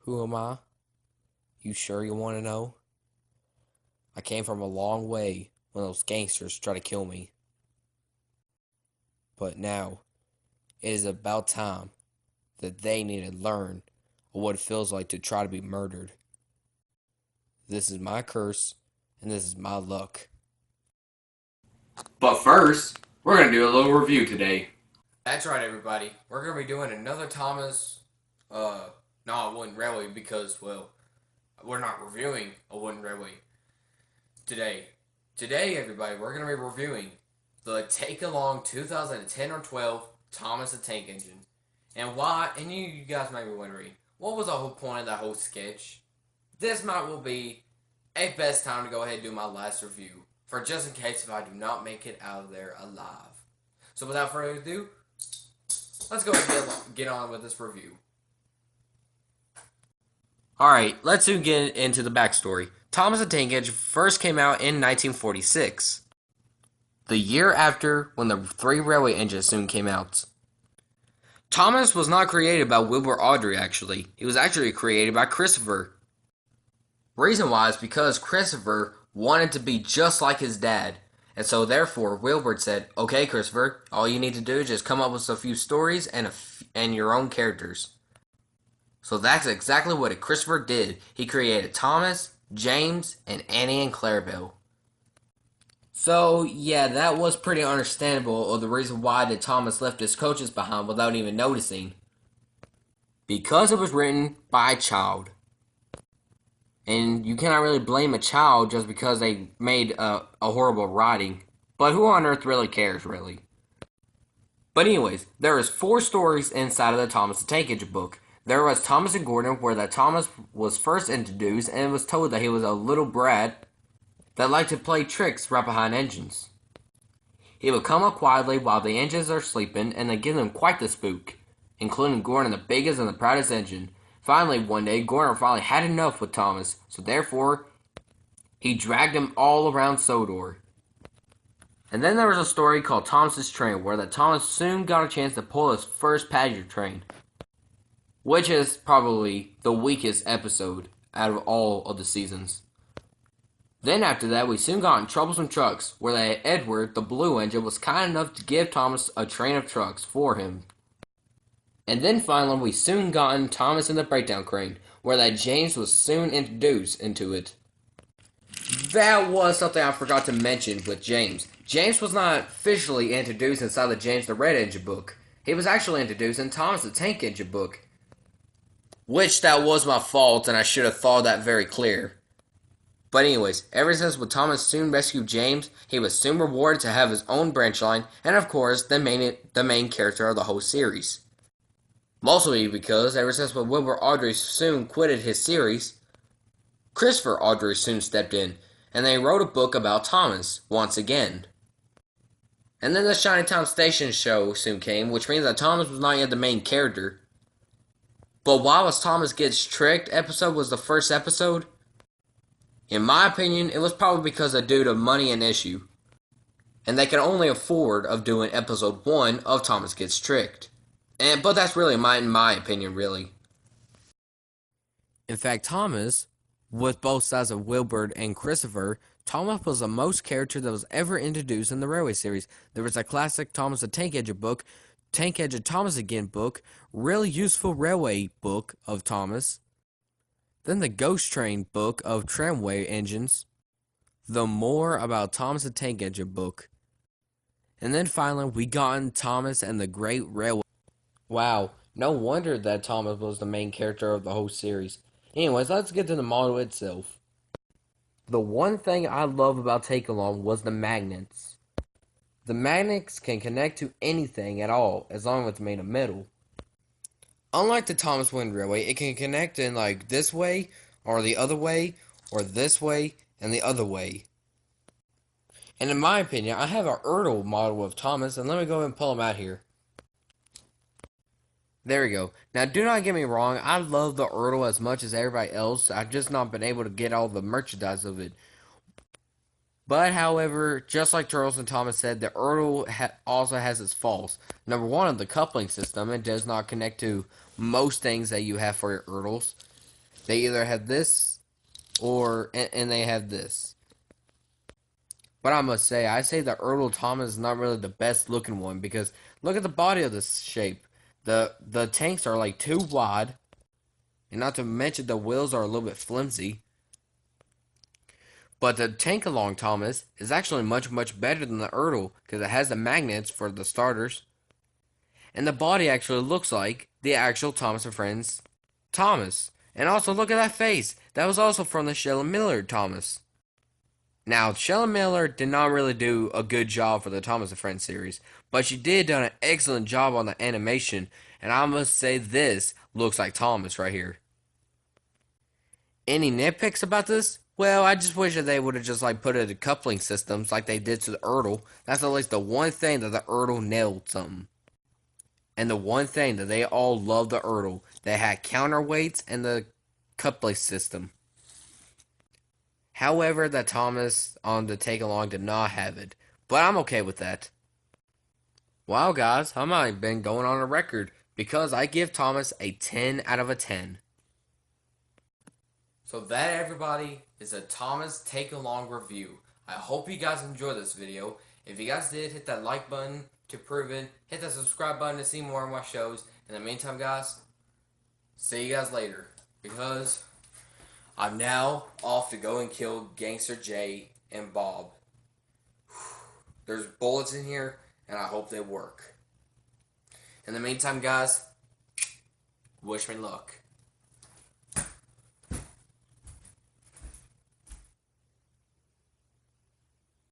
Who am I? You sure you want to know? I came from a long way when those gangsters tried to kill me. But now, it is about time that they need to learn what it feels like to try to be murdered. This is my curse, and this is my luck. But first, we're going to do a little review today. That's right, everybody. We're going to be doing another Thomas, no, it wasn't Railway because, well, we're not reviewing a wooden railway today. Today, everybody, we're going to be reviewing the Take Along 2010 or 12 Thomas the Tank Engine. And why, and you guys might be wondering, what was the whole point of that whole sketch? This might will be a best time to go ahead and do my last review, for just in case if I do not make it out of there alive. So without further ado, let's go ahead and get on with this review. Alright, let's soon get into the backstory. Thomas the Tank Engine first came out in 1946, the year after when the three railway engines soon came out. Thomas was not created by Wilbur Awdry, actually. He was actually created by Christopher. Reason why is because Christopher wanted to be just like his dad. And so therefore, Wilbur said, okay, Christopher, all you need to do is just come up with a few stories and your own characters. So that's exactly what Christopher did. He created Thomas, James, and Annie and Clarabelle. So, yeah, that was pretty understandable of the reason why that Thomas left his coaches behind without even noticing. Because it was written by a child. And you cannot really blame a child just because they made a horrible writing. But who on earth really cares, really? But anyways, there is 4 stories inside of the Thomas the Tank Engine book. There was Thomas and Gordon, where that Thomas was first introduced and was told that he was a little brat that liked to play tricks right behind engines. He would come up quietly while the engines are sleeping and then give them quite the spook, including Gordon the biggest and the proudest engine. Finally, one day, Gordon finally had enough with Thomas, so therefore, he dragged him all around Sodor. And then there was a story called Thomas's Train, where that Thomas soon got a chance to pull his first passenger train, which is probably the weakest episode out of all of the seasons. Then after that, we soon got in Troublesome Trucks, where that Edward, the blue engine, was kind enough to give Thomas a train of trucks for him. And then finally, we soon got in Thomas and the Breakdown Crane, where that James was soon introduced into it. That was something I forgot to mention with James. James was not officially introduced inside the James the Red Engine book. He was actually introduced in Thomas the Tank Engine book. Which that was my fault, and I should have thought that very clear. But anyways, ever since when Thomas soon rescued James, he was soon rewarded to have his own branch line, and of course, the main character of the whole series. Mostly because ever since when Wilbur Awdry soon quitted his series, Christopher Awdry soon stepped in, and they wrote a book about Thomas once again. And then the Shiningtown Station show soon came, which means that Thomas was not yet the main character. But why was Thomas Gets Tricked episode was the first episode? In my opinion, it was probably because of due to money and issue. And they could only afford of doing episode 1 of Thomas Gets Tricked. But that's really in my opinion, really. In fact, Thomas, with both sides of Wilbur and Christopher, Thomas was the most character that was ever introduced in the Railway series. There was a classic Thomas the Tank Engine book, Tank Engine Thomas Again book, really useful railway book of Thomas, then the Ghost Train book of tramway engines, the More About Thomas the Tank Engine book, and then finally we got in Thomas and the Great Railway. Wow, no wonder that Thomas was the main character of the whole series. Anyways, let's get to the model itself. The one thing I love about Take Along was the magnets. The magnets can connect to anything at all, as long as it's made of metal. Unlike the Thomas Wind Railway, it can connect in like this way, or the other way, or this way, and the other way. And in my opinion, I have a Ertl model of Thomas, and let me go ahead and pull him out here. There we go. Now, do not get me wrong, I love the Ertl as much as everybody else. I've just not been able to get all the merchandise of it. But, however, just like Charles and Thomas said, the Ertl also has its faults. Number one, the coupling system, it does not connect to most things that you have for your Ertls. They either have this or and they have this. But I must say, I say the Earl Thomas is not really the best looking one because look at the body of this shape. The tanks are like too wide, and not to mention the wheels are a little bit flimsy. But the tank along Thomas is actually much better than the Ertl because it has the magnets for the starters, and the body actually looks like the actual Thomas and Friends Thomas. And also look at that face. That was also from the Shell and Miller Thomas. Now, Shella Miller did not really do a good job for the Thomas and Friends series, but she did done an excellent job on the animation, and I must say this looks like Thomas right here. Any nitpicks about this? Well, I just wish that they would have just like put it in coupling systems like they did to the Ertl. That's at least the one thing that the Ertl nailed something. And the one thing that they all loved the Ertl, they had counterweights and the coupling system. However, that Thomas on the take along did not have it, but I'm okay with that. Wow, guys, I might have been going on a record because I give Thomas a 10 out of a 10. So that, everybody, is a Thomas take along review. I hope you guys enjoyed this video. If you guys did, hit that like button to prove it. Hit that subscribe button to see more of my shows. In the meantime, guys, see you guys later. Because I'm now off to go and kill Gangster Jay and Bob. There's bullets in here, and I hope they work. In the meantime, guys, wish me luck.